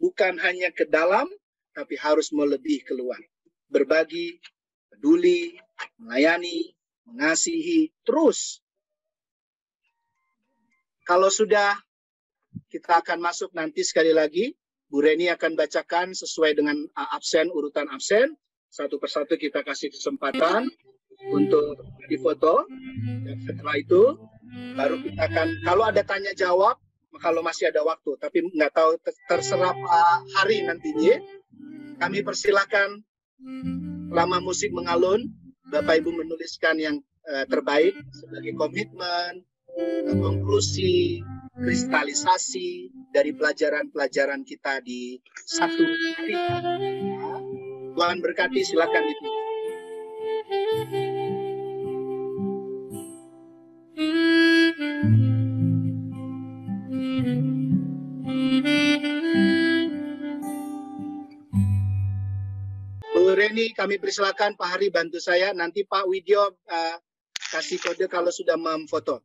bukan hanya ke dalam, tapi harus melebih keluar. Berbagi, peduli, melayani, mengasihi terus. Kalau sudah, kita akan masuk nanti sekali lagi. Bu Reni akan bacakan sesuai dengan absen, urutan absen. Satu persatu kita kasih kesempatan untuk difoto. Dan setelah itu, baru kita akan, kalau ada tanya jawab, kalau masih ada waktu, tapi nggak tahu terserah hari nantinya, kami persilakan lama musik mengalun, Bapak Ibu menuliskan yang terbaik sebagai komitmen, konklusi, kristalisasi dari pelajaran-pelajaran kita di satu hari. Tuhan berkati, silakan ditulis. Bu Reni, kami persilakan Pak Hari bantu saya. Nanti Pak Widyo kasih kode kalau sudah memfoto.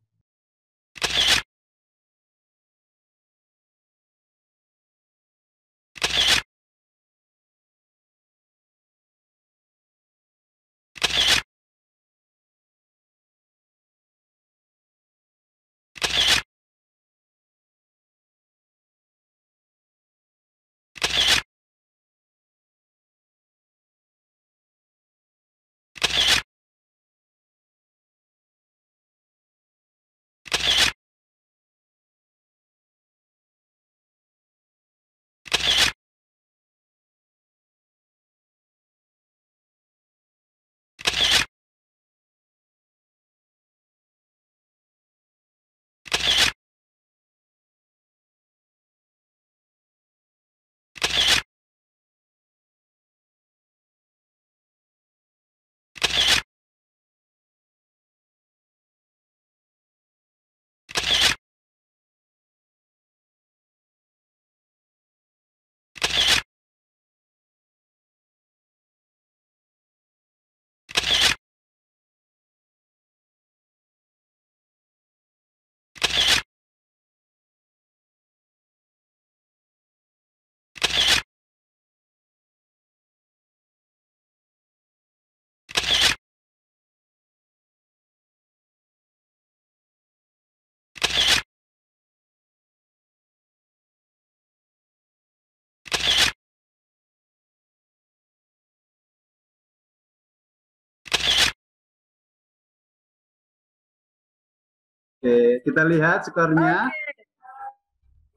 Oke, kita lihat skornya.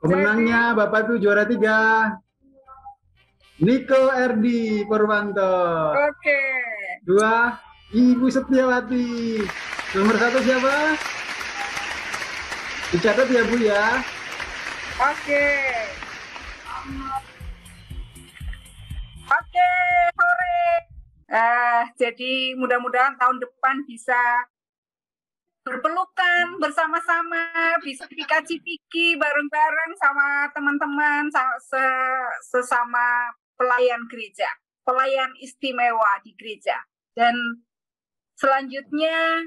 Pemenangnya Bapak Ibu juara 3. Niko Erdi Purwanto. Oke. 2, Ibu Setiawati. Nomor 1 siapa? Dicatat ya Bu ya. Oke. Oke, sore. Jadi mudah-mudahan tahun depan bisa berpelukan bersama-sama, bisa dikaci-piki bareng-bareng sama teman-teman, sesama pelayan gereja, pelayan istimewa di gereja. Dan selanjutnya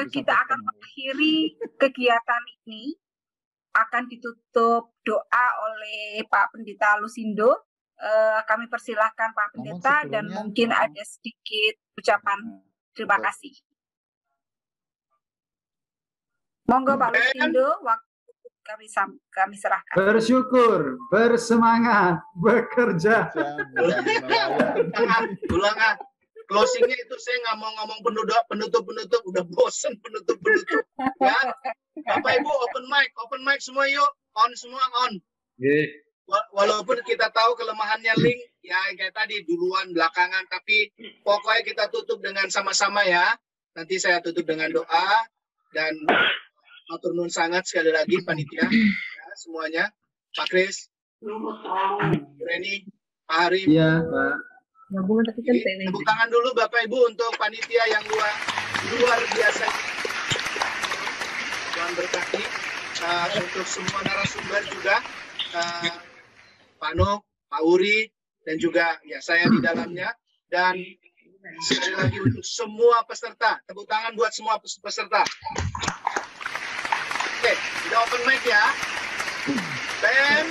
kita akan mengakhiri kegiatan ini, akan ditutup doa oleh Pak Pendeta Lusindo. Kami persilahkan Pak Pendeta dan mungkin ada sedikit ucapan terima kasih. Monggo Pak Lusindo, waktu kami serahkan. Bersyukur, bersemangat, bekerja. Ulang closingnya itu saya nggak mau ngomong penutup, udah bosen penutup. Ya, Bapak Ibu open mic semua yuk, semua on. Walaupun kita tahu kelemahannya link, ya kayak tadi duluan belakangan, tapi pokoknya kita tutup dengan sama-sama ya. Nanti saya tutup dengan doa dan matur nuwun sangat sekali lagi panitia ya, semuanya, Pak Kris, Reni, Pak Hari. Iya, Pak. Tepuk tangan dulu Bapak Ibu untuk panitia yang luar biasa. Tuhan berkati untuk semua narasumber juga, Pak Noh, Pak Uri, dan juga ya saya di dalamnya. Dan sekali lagi untuk semua peserta, tepuk tangan buat semua peserta. Oke, udah open mic ya. Dan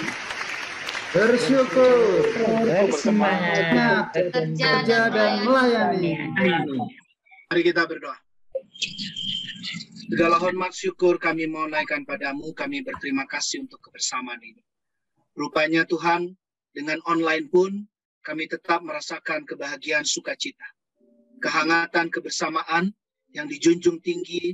bersyukur, bersemangat, bekerja dan melayani. Mari kita berdoa. Segala hormat syukur kami mau naikkan padamu, kami berterima kasih untuk kebersamaan ini. Rupanya Tuhan, dengan online pun kami tetap merasakan kebahagiaan sukacita. Kehangatan kebersamaan yang dijunjung tinggi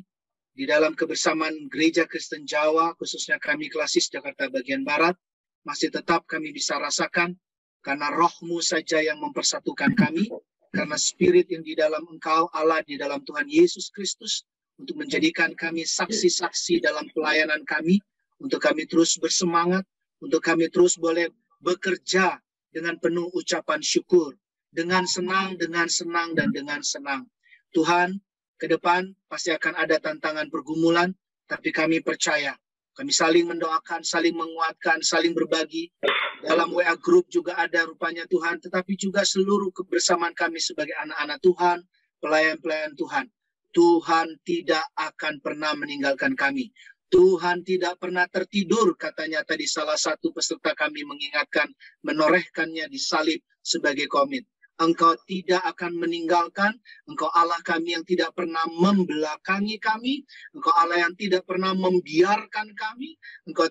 di dalam kebersamaan Gereja Kristen Jawa, khususnya kami Klasis Jakarta bagian Barat, masih tetap kami bisa rasakan karena roh-Mu saja yang mempersatukan kami, karena Spirit yang di dalam Engkau, Allah di dalam Tuhan Yesus Kristus, untuk menjadikan kami saksi-saksi dalam pelayanan kami, untuk kami terus bersemangat, untuk kami terus boleh bekerja dengan penuh ucapan syukur, dengan senang, dan dengan senang. Tuhan, ke depan pasti akan ada tantangan pergumulan, tapi kami percaya, kami saling mendoakan, saling menguatkan, saling berbagi. Dalam WA Group juga ada rupanya Tuhan, tetapi juga seluruh kebersamaan kami sebagai anak-anak Tuhan, pelayan-pelayan Tuhan. Tuhan tidak akan pernah meninggalkan kami. Tuhan tidak pernah tertidur, katanya tadi salah satu peserta kami mengingatkan, menorehkannya di salib sebagai komit. Engkau tidak akan meninggalkan, Engkau Allah kami yang tidak pernah membelakangi kami, Engkau Allah yang tidak pernah membiarkan kami, Engkau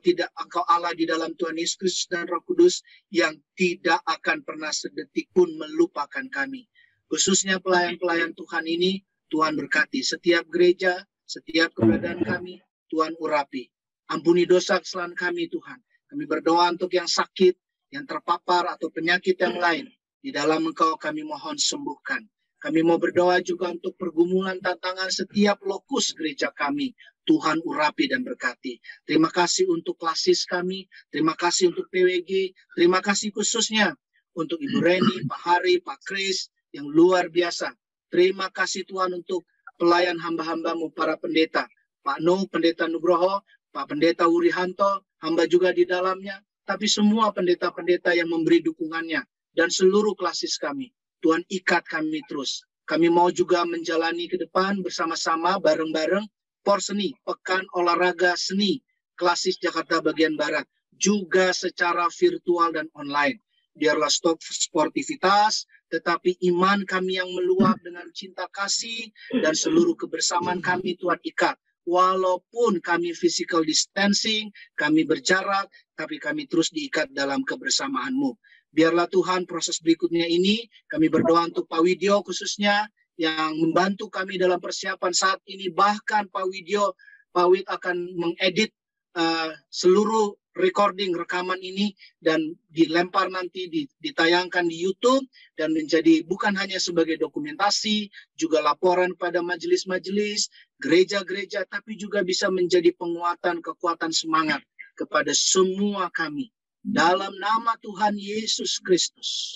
Allah di dalam Tuhan Yesus Kristus dan Roh Kudus yang tidak akan pernah sedetik pun melupakan kami. Khususnya pelayan-pelayan Tuhan ini, Tuhan berkati setiap gereja, setiap keberadaan kami, Tuhan urapi. Ampuni dosa kesalahan kami, Tuhan. Kami berdoa untuk yang sakit, yang terpapar atau penyakit yang lain. Di dalam Engkau kami mohon sembuhkan. Kami mau berdoa juga untuk pergumulan tantangan setiap lokus gereja kami. Tuhan urapi dan berkati. Terima kasih untuk klasis kami. Terima kasih untuk PWG. Terima kasih khususnya untuk Ibu Reni, Pak Hari, Pak Kris yang luar biasa. Terima kasih Tuhan untuk pelayan hamba-hambamu, para pendeta. Pak Nuh, Pendeta Nugroho, Pak Pendeta Wurihanto, hamba juga di dalamnya. Tapi semua pendeta-pendeta yang memberi dukungannya. Dan seluruh klasis kami. Tuhan ikat kami terus. Kami mau juga menjalani ke depan bersama-sama, bareng-bareng, Porseni, Pekan Olahraga Seni, Klasis Jakarta bagian Barat. Juga secara virtual dan online. Biarlah stop sportivitas, tetapi iman kami yang meluap dengan cinta kasih dan seluruh kebersamaan kami Tuhan ikat. Walaupun kami physical distancing, kami berjarak, tapi kami terus diikat dalam kebersamaan-Mu. Biarlah Tuhan proses berikutnya ini, kami berdoa untuk Pak Widyo khususnya, yang membantu kami dalam persiapan saat ini. Bahkan Pak Wid akan mengedit seluruh recording rekaman ini dan dilempar nanti ditayangkan di YouTube dan menjadi bukan hanya sebagai dokumentasi, juga laporan pada majelis-majelis, gereja-gereja, tapi juga bisa menjadi penguatan, kekuatan semangat kepada semua kami. Dalam nama Tuhan Yesus Kristus,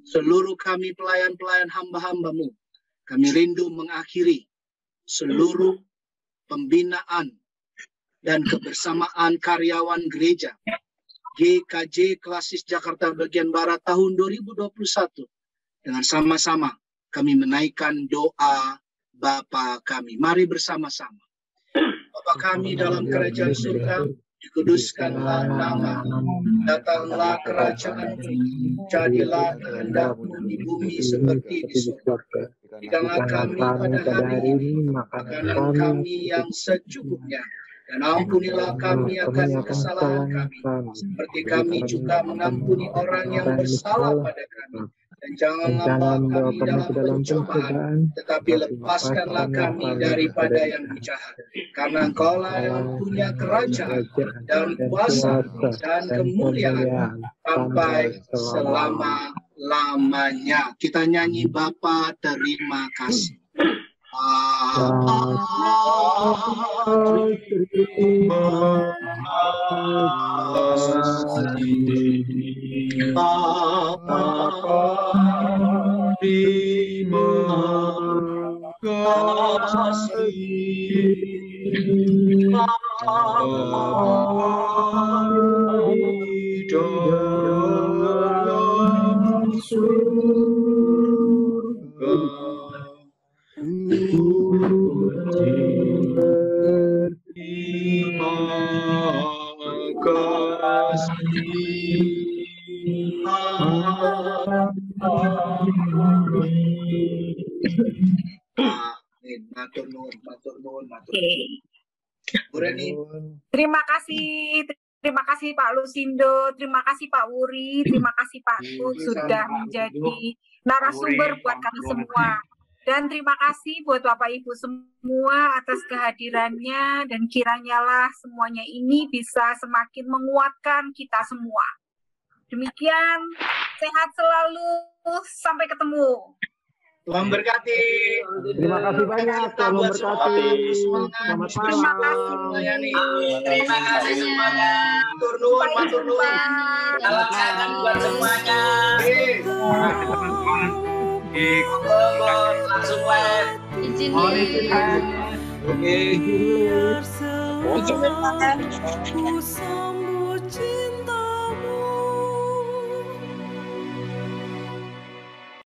seluruh kami pelayan-pelayan hamba-hamba-Mu, kami rindu mengakhiri seluruh pembinaan dan kebersamaan karyawan gereja GKJ Klasis Jakarta bagian Barat tahun 2021 dengan sama-sama kami menaikkan doa Bapa kami. Mari bersama-sama. Bapa kami dalam kerajaan surga, dikuduskanlah nama-Mu, datanglah kerajaan-Mu, jadilah kehendak-Mu di bumi seperti di surga. Berikanlah kami pada hari ini makanan kami yang secukupnya. Dan ampunilah kami akan kesalahan kami, seperti kami juga mengampuni orang yang bersalah pada kami. Dan janganlah bawa kami dalam pencobaan, tetapi lepaskanlah kami daripada yang jahat. Karena Engkau-lah yang punya kerajaan dan kuasa dan kemuliaan sampai selama-lamanya. Kita nyanyi Bapa terima kasih. matur nuwun, matur nuwun. Terima kasih Pak Lusindo, terima kasih Pak Wuri, terima kasih Pak Kuk sudah menjadi narasumber buat kami semua. Dan terima kasih buat Bapak Ibu semua atas kehadirannya, dan kiranya lah semuanya ini bisa semakin menguatkan kita semua. Demikian, sehat selalu, sampai ketemu. Tuhan berkati. Terima kasih banyak. Tuhan memberkati. Selamat malam. Terima kasih semuanya. Matur nuwun, matur nuwun. Salam sehat buat semuanya. Langsung web. Izin Oke.